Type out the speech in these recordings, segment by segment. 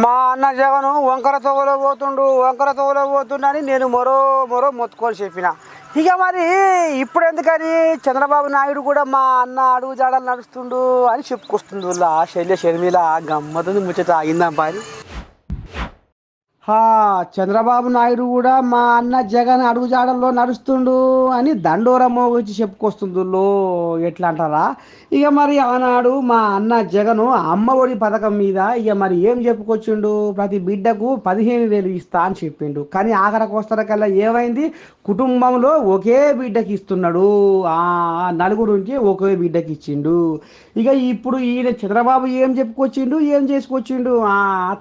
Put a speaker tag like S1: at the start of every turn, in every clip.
S1: మా అన్న జగను వంకర తోవలో పోతుండని నేను మరో మొత్తుకొని చెప్పిన. ఇక మరి ఇప్పుడు ఎందుకని చంద్రబాబు నాయుడు కూడా మా అన్న అడుగు జాడలు నడుస్తుండు అని చెప్పుకొస్తుంది. శల్య షర్మిల గమ్మతుంది ముచ్చట ఆగిందాం పారి. చంద్రబాబు నాయుడు కూడా మా అన్న జగన్ అడుగుజాడల్లో నడుస్తుండు అని దండోరమ్మ వచ్చి చెప్పుకొస్తుందో ఎట్లా అంటారా. ఇక మరి ఆనాడు మా అన్న జగను అమ్మ ఒడి పథకం మీద ఇక మరి ఏం చెప్పుకొచ్చిండు, ప్రతి బిడ్డకు 15,000 ఇస్తా అని చెప్పిండు. కానీ ఆఖరికి వస్తారకల్లా ఏమైంది, కుటుంబంలో ఒకే బిడ్డకి ఇస్తున్నాడు, నలుగురికి ఒకే బిడ్డకి ఇచ్చిండు. ఇక ఇప్పుడు ఈయన చంద్రబాబు ఏం చెప్పుకొచ్చిండు, ఏం చేసుకొచ్చిండు,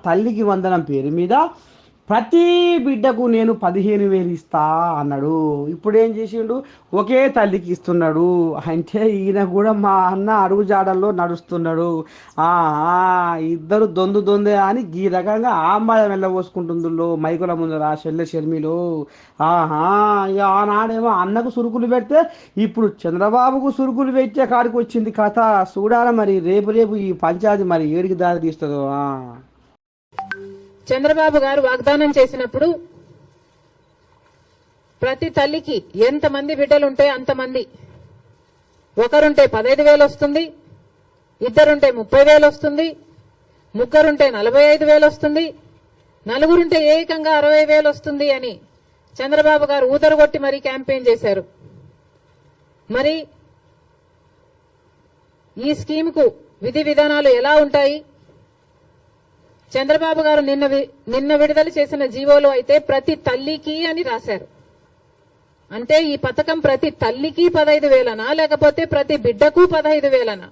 S1: తల్లికి వందనం పేరు మీద ప్రతి బిడ్డకు నేను 15,000 ఇస్తా అన్నాడు. ఇప్పుడు ఏం చేసిండు, ఒకే తల్లికి ఇస్తున్నాడు. అంటే ఈయన కూడా మా అన్న అడుగు జాడల్లో నడుస్తున్నాడు. ఇద్దరు దొందే అని ఈ రకంగా అమ్మాయి వెళ్ళబోసుకుంటుందో మైకుల ముందర చెల్లె షర్మిలో. ఇక ఆనాడేమో అన్నకు సురుకులు పెడితే ఇప్పుడు చంద్రబాబుకు సురుకులు పెట్టే కాడికి వచ్చింది కథ. చూడాలి మరి రేపు ఈ పంచాయతీ మరి ఏడికి దారి తీస్తుందో.
S2: చంద్రబాబు గారు వాగ్దానం చేసినప్పుడు ప్రతి తల్లికి ఎంతమంది బిడ్డలుంటే అంతమంది, ఒకరుంటే 15,000 వస్తుంది, ఇద్దరుంటే 30,000 వస్తుంది, ముగ్గురుంటే 45,000 వస్తుంది, నలుగురుంటే ఏకంగా 60,000 వస్తుంది అని చంద్రబాబు గారు ఊదరగొట్టి మరీ క్యాంపెయిన్ చేశారు. మరి ఈ స్కీమ్కు విధి విధానాలు ఎలా ఉంటాయి? చంద్రబాబు గారు నిన్న విడుదల చేసిన జీవోలో అయితే ప్రతి తల్లికి అని రాశారు. అంటే ఈ పథకం ప్రతి తల్లికి 15,000నా లేకపోతే ప్రతి బిడ్డకు 15,000నా?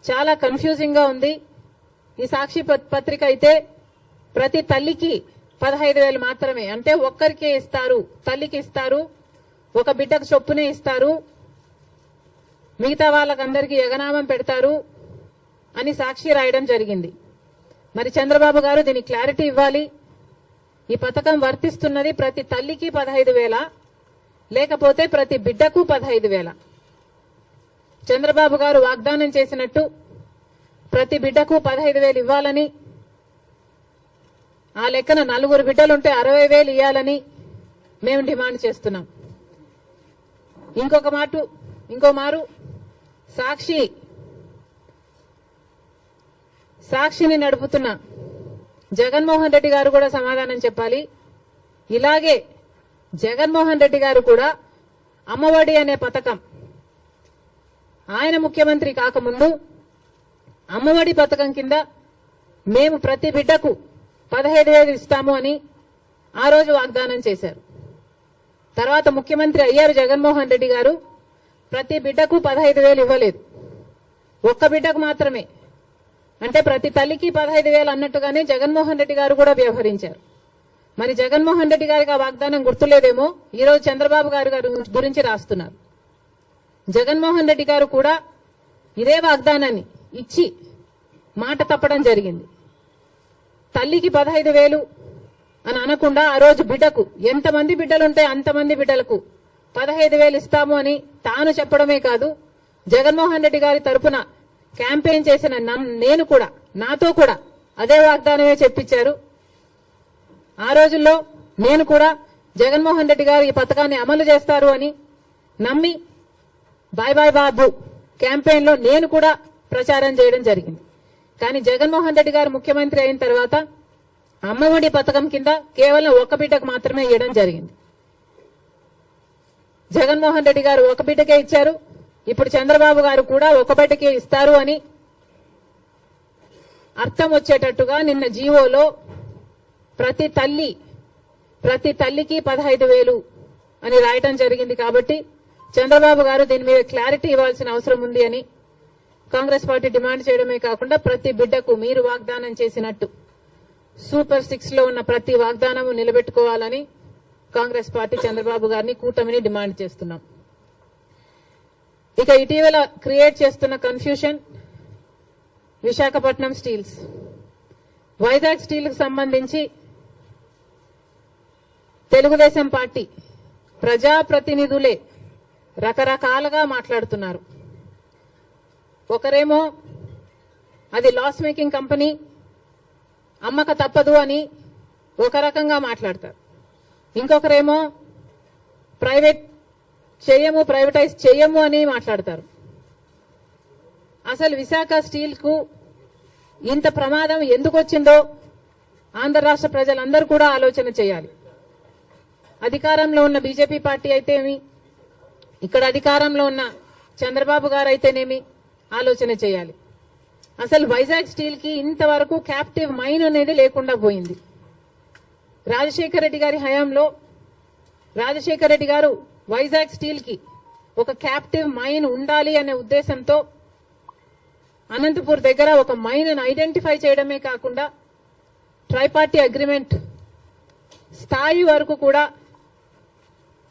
S2: చాలా కన్ఫ్యూజింగ్ గా ఉంది. ఈ సాక్షి పత్రిక అయితే ప్రతి తల్లికి 15,000 మాత్రమే, అంటే ఒక్కరికే ఇస్తారు, తల్లికి ఇస్తారు, ఒక బిడ్డకు చొప్పునే ఇస్తారు, మిగతా వాళ్ళకందరికీ ఎగనామం పెడతారు అని సాక్షి రాయడం జరిగింది. మరి చంద్రబాబు గారు దీనికి క్లారిటీ ఇవ్వాలి. ఈ పథకం వర్తిస్తున్నది ప్రతి తల్లికి 15,000 లేకపోతే ప్రతి బిడ్డకు 15,000? చంద్రబాబు గారు వాగ్దానం చేసినట్టు ప్రతి బిడ్డకు 15,000 ఇవ్వాలని, ఆ లెక్కన నలుగురు బిడ్డలుంటే 60,000 ఇవ్వాలని మేము డిమాండ్ చేస్తున్నాం. ఇంకో మారు సాక్షిని నడుపుతున్న జగన్మోహన్ రెడ్డి గారు కూడా సమాధానం చెప్పాలి. ఇలాగే జగన్మోహన్ రెడ్డి గారు కూడా అమ్మఒడి అనే పథకం, ఆయన ముఖ్యమంత్రి కాకముందు అమ్మఒడి పథకం కింద మేము ప్రతి బిడ్డకు 15,000 ఇస్తాము అని ఆ రోజు వాగ్దానం చేశారు. తర్వాత ముఖ్యమంత్రి అయ్యారు జగన్మోహన్ రెడ్డి గారు, ప్రతి బిడ్డకు 15,000 ఇవ్వలేదు, ఒక్క బిడ్డకు మాత్రమే. అంటే ప్రతి తల్లికి 15,000 అన్నట్టుగానే జగన్మోహన్ రెడ్డి గారు కూడా వ్యవహరించారు. మరి జగన్మోహన్ రెడ్డి గారికి ఆ వాగ్దానం గుర్తులేదేమో ఈ రోజు చంద్రబాబు గారు గురించి రాస్తున్నారు. జగన్మోహన్ రెడ్డి గారు కూడా ఇదే వాగ్దానాన్ని ఇచ్చి మాట తప్పడం జరిగింది. తల్లికి 15,000 అని అనకుండా ఆ రోజు బిడ్డకు ఎంతమంది బిడ్డలుంటే అంతమంది బిడ్డలకు 15,000 ఇస్తాము అని తాను చెప్పడమే కాదు, జగన్మోహన్ రెడ్డి గారి తరపున క్యాంపెయిన్ చేసిన నేను కూడా, నాతో కూడా అదే వాగ్దానమే చెప్పించారు. ఆ రోజుల్లో నేను కూడా జగన్మోహన్ రెడ్డి గారు ఈ పథకాన్ని అమలు చేస్తారు అని నమ్మి బాయ్ బాయ్ బాబు క్యాంపెయిన్ లో నేను కూడా ప్రచారం చేయడం జరిగింది. కానీ జగన్మోహన్ రెడ్డి గారు ముఖ్యమంత్రి అయిన తర్వాత అమ్మఒడి పథకం కింద కేవలం ఒక బిడ్డకు మాత్రమే ఇవ్వడం జరిగింది. జగన్మోహన్ రెడ్డి గారు ఒక బిడ్డకే ఇచ్చారు, ఇప్పుడు చంద్రబాబు గారు కూడా ఒక బిడ్డకే ఇస్తారు అని అర్థం వచ్చేటట్టుగా నిన్న జీవోలో ప్రతి తల్లికి 15,000 అని రాయటం జరిగింది. కాబట్టి చంద్రబాబు గారు దీని మీద క్లారిటీ ఇవ్వాల్సిన అవసరం ఉంది అని కాంగ్రెస్ పార్టీ డిమాండ్ చేయడమే కాకుండా ప్రతి బిడ్డకు మీరు వాగ్దానం చేసినట్టు సూపర్ 6 లో ఉన్న ప్రతి వాగ్దానము నిలబెట్టుకోవాలని కాంగ్రెస్ పార్టీ చంద్రబాబు గారిని, కూటమిని డిమాండ్ చేస్తున్నాం. ఇక ఇటీవల క్రియేట్ చేస్తున్న confusion Visakhapatnam steels, Vizag steel కు సంబంధించి తెలుగుదేశం పార్టీ ప్రజాప్రతినిధులే రకరకాలుగా మాట్లాడుతున్నారు. ఒకరేమో అది లాస్ మేకింగ్ కంపెనీ, అమ్మక తప్పదు అని ఒక రకంగా మాట్లాడతారు. ఇంకొకరేమో ప్రైవేటైజ్ చేయము అని మాట్లాడతారు. అసలు విశాఖ స్టీల్ కు ఇంత ప్రమాదం ఎందుకు వచ్చిందో ఆంధ్ర రాష్ట్ర ప్రజలందరూ కూడా ఆలోచన చేయాలి. అధికారంలో ఉన్న బీజేపీ పార్టీ అయితేమి, ఇక్కడ అధికారంలో ఉన్న చంద్రబాబు గారు అయితేనేమి ఆలోచన చేయాలి. అసలు వైజాగ్ స్టీల్ కి ఇంతవరకు క్యాప్టివ్ మైన్ అనేది లేకుండా పోయింది. రాజశేఖర రెడ్డి గారి హయాంలో రాజశేఖర రెడ్డి గారు వైజాగ్ స్టీల్ కి ఒక క్యాప్టివ్ మైన్ ఉండాలి అనే ఉద్దేశంతో అనంతపూర్ దగ్గర ఒక మైన్ ఐడెంటిఫై చేయడమే కాకుండా ట్రైపార్టీ అగ్రిమెంట్ స్థాయి వరకు కూడా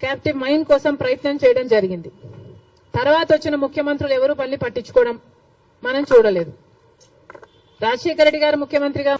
S2: క్యాప్టివ్ మైన్ కోసం ప్రయత్నం చేయడం జరిగింది. తర్వాత వచ్చిన ముఖ్యమంత్రులు ఎవరు పట్టించుకోవడం మనం చూడలేదు. రాజశేఖర రెడ్డి గారు ముఖ్యమంత్రిగా